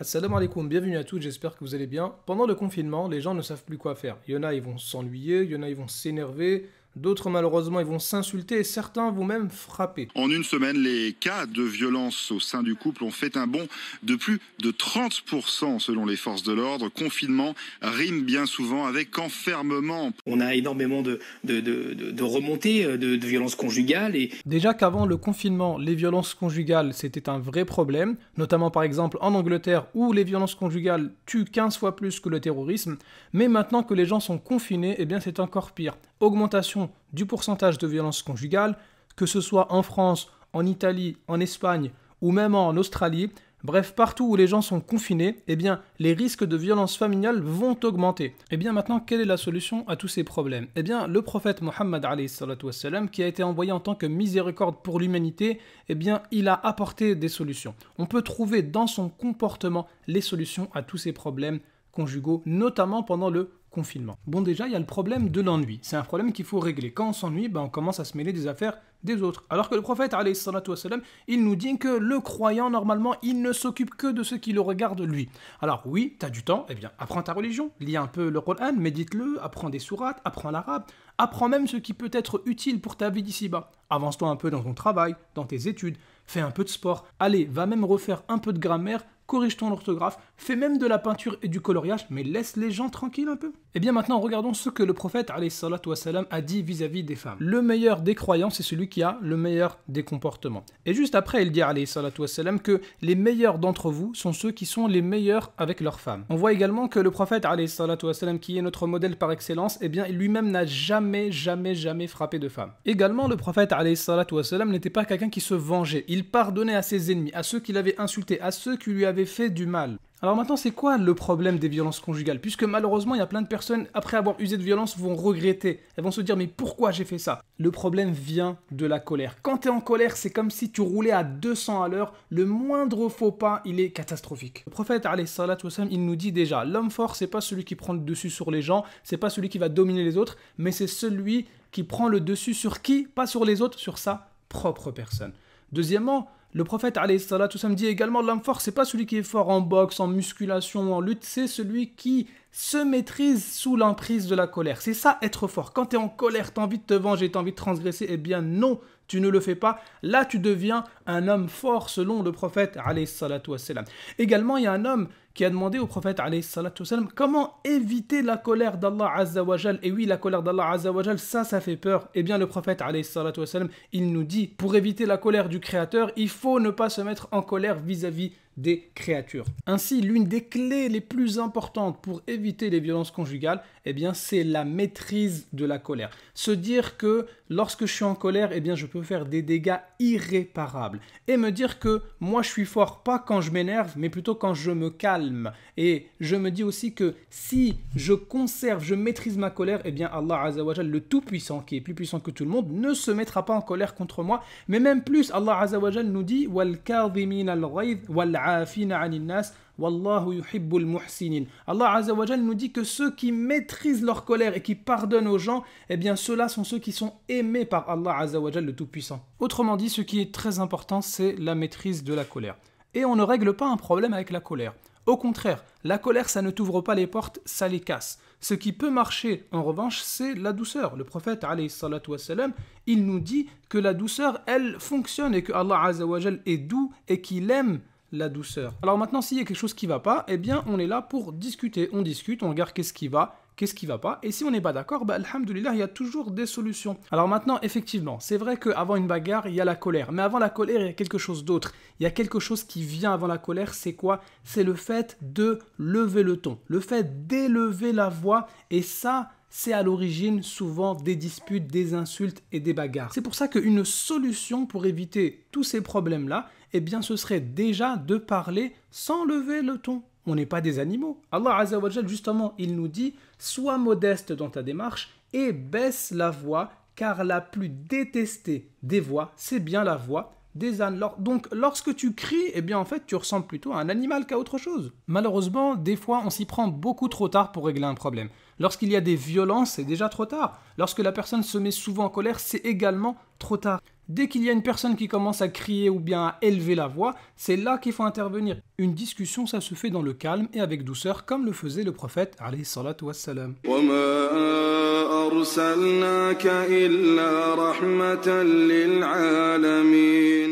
Assalamu alaikum, bienvenue à tous, j'espère que vous allez bien. Pendant le confinement, les gens ne savent plus quoi faire. Il y en a, ils vont s'ennuyer, il y en a, ils vont s'énerver, d'autres, malheureusement, ils vont s'insulter et certains vont même frapper. En une semaine, les cas de violence au sein du couple ont fait un bond de plus de 30% selon les forces de l'ordre. Confinement rime bien souvent avec enfermement. On a énormément de remontées de violences conjugales. Déjà qu'avant le confinement, les violences conjugales, c'était un vrai problème, notamment par exemple en Angleterre où les violences conjugales tuent 15 fois plus que le terrorisme, mais maintenant que les gens sont confinés, eh bien c'est encore pire. Augmentation du pourcentage de violences conjugales, que ce soit en France, en Italie, en Espagne ou même en Australie. Bref, partout où les gens sont confinés, eh bien, les risques de violences familiales vont augmenter. Eh bien, maintenant, quelle est la solution à tous ces problèmes? Eh bien, le prophète Mohammed alayhi salatu wassalam, qui a été envoyé en tant que miséricorde pour l'humanité, eh bien, il a apporté des solutions. On peut trouver dans son comportement les solutions à tous ces problèmes conjugaux, notamment pendant le confinement. Bon, déjà, il y a le problème de l'ennui. C'est un problème qu'il faut régler. Quand on s'ennuie, on commence à se mêler des affaires des autres. Alors que le prophète, alayhi salatu wassalam, il nous dit que le croyant, normalement, il ne s'occupe que de ce qui le regarde lui. Alors oui, tu as du temps, eh bien, apprends ta religion, lis un peu le Coran, médite-le, apprends des sourates, apprends l'arabe, apprends même ce qui peut être utile pour ta vie d'ici-bas. Avance-toi un peu dans ton travail, dans tes études, fais un peu de sport, allez, va même refaire un peu de grammaire, corrige ton orthographe, fais même de la peinture et du coloriage, mais laisse les gens tranquilles un peu. Et bien maintenant, regardons ce que le prophète alayhi salatu wassalam a dit vis-à-vis des femmes. Le meilleur des croyants, c'est celui qui a le meilleur des comportements. Et juste après, il dit alayhi salatu wassalam que les meilleurs d'entre vous sont ceux qui sont les meilleurs avec leurs femmes. On voit également que le prophète alayhi salatu wassalam, qui est notre modèle par excellence, eh bien, lui-même n'a jamais frappé de femme. Également, le prophète alayhi salatu wassalam n'était pas quelqu'un qui se vengeait. Il pardonnait à ses ennemis, à ceux qui l'avaient insulté, à ceux qui lui avaient fait du mal. Alors maintenant, c'est quoi le problème des violences conjugales? Puisque malheureusement, il y a plein de personnes, après avoir usé de violence, vont regretter. Elles vont se dire, mais pourquoi j'ai fait ça? Le problème vient de la colère. Quand tu es en colère, c'est comme si tu roulais à 200 à l'heure. Le moindre faux pas, il est catastrophique. Le prophète, alayhi salatu wassalam, il nous dit déjà, l'homme fort, c'est pas celui qui prend le dessus sur les gens, c'est pas celui qui va dominer les autres, mais c'est celui qui prend le dessus sur qui? Pas sur les autres, sur sa propre personne. Deuxièmement, le prophète alayhi salatu wassalam dit également l'homme fort, c'est pas celui qui est fort en boxe, en musculation, en lutte, c'est celui qui se maîtrise sous l'emprise de la colère. C'est ça être fort. Quand tu es en colère, tu as envie de te venger, tu as envie de transgresser, eh bien non, tu ne le fais pas. Là, tu deviens un homme fort selon le prophète alayhi salatu wassalam. Également, il y a un homme qui a demandé au prophète alayhi salatu wassalam comment éviter la colère d'Allah azza wa jal. Et oui, la colère d'Allah azza wa jal, ça fait peur. Eh bien, le prophète alayhi salatu wassalam, il nous dit, pour éviter la colère du Créateur, il faut ne pas se mettre en colère vis-à-vis des créatures. Ainsi, l'une des clés les plus importantes pour éviter les violences conjugales, eh bien, c'est la maîtrise de la colère. Se dire que lorsque je suis en colère, eh bien, je peux faire des dégâts irréparables. Et me dire que moi, je suis fort, pas quand je m'énerve, mais plutôt quand je me calme. Et je me dis aussi que si je conserve, je maîtrise ma colère, eh bien, Allah Azza wa Jal, le Tout-Puissant, qui est plus puissant que tout le monde, ne se mettra pas en colère contre moi. Mais même plus, Allah Azza wa Jal nous dit « Wal kadhimin al-ghayz wal afina 'anil nas wallahu yuhibbul muhsinin ». Allah Azza wa Jal nous dit que ceux qui maîtrisent leur colère et qui pardonnent aux gens, eh bien ceux-là sont ceux qui sont aimés par Allah Azza wa Jal, le Tout-Puissant. Autrement dit, ce qui est très important, c'est la maîtrise de la colère. Et on ne règle pas un problème avec la colère. Au contraire, la colère, ça ne t'ouvre pas les portes, ça les casse. Ce qui peut marcher, en revanche, c'est la douceur. Le prophète, alayhi salatu wassalam, il nous dit que la douceur, elle fonctionne et que Allah Azza wa Jal est doux et qu'il aime la douceur. Alors maintenant, s'il y a quelque chose qui ne va pas, eh bien, on est là pour discuter. On discute, on regarde qu'est-ce qui va pas. Et si on n'est pas d'accord, alhamdoulilah, il y a toujours des solutions. Alors maintenant, effectivement, c'est vrai qu'avant une bagarre, il y a la colère. Mais avant la colère, il y a quelque chose d'autre. Il y a quelque chose qui vient avant la colère, c'est quoi? C'est le fait de lever le ton, le fait d'élever la voix. Et ça, c'est à l'origine souvent des disputes, des insultes et des bagarres. C'est pour ça qu'une solution pour éviter tous ces problèmes-là, eh bien ce serait déjà de parler sans lever le ton. On n'est pas des animaux. Allah Azza wa Jal, justement, il nous dit « Sois modeste dans ta démarche et baisse la voix, car la plus détestée des voix, c'est bien la voix des ânes. Donc lorsque tu cries, eh bien en fait tu ressembles plutôt à un animal qu'à autre chose. Malheureusement, des fois on s'y prend beaucoup trop tard pour régler un problème. Lorsqu'il y a des violences, c'est déjà trop tard. Lorsque la personne se met souvent en colère, c'est également trop tard. Dès qu'il y a une personne qui commence à crier ou bien à élever la voix, c'est là qu'il faut intervenir. Une discussion, ça se fait dans le calme et avec douceur, comme le faisait le prophète, alayhi salatu wassalam. أرسلناك إلا رحمة للعالمين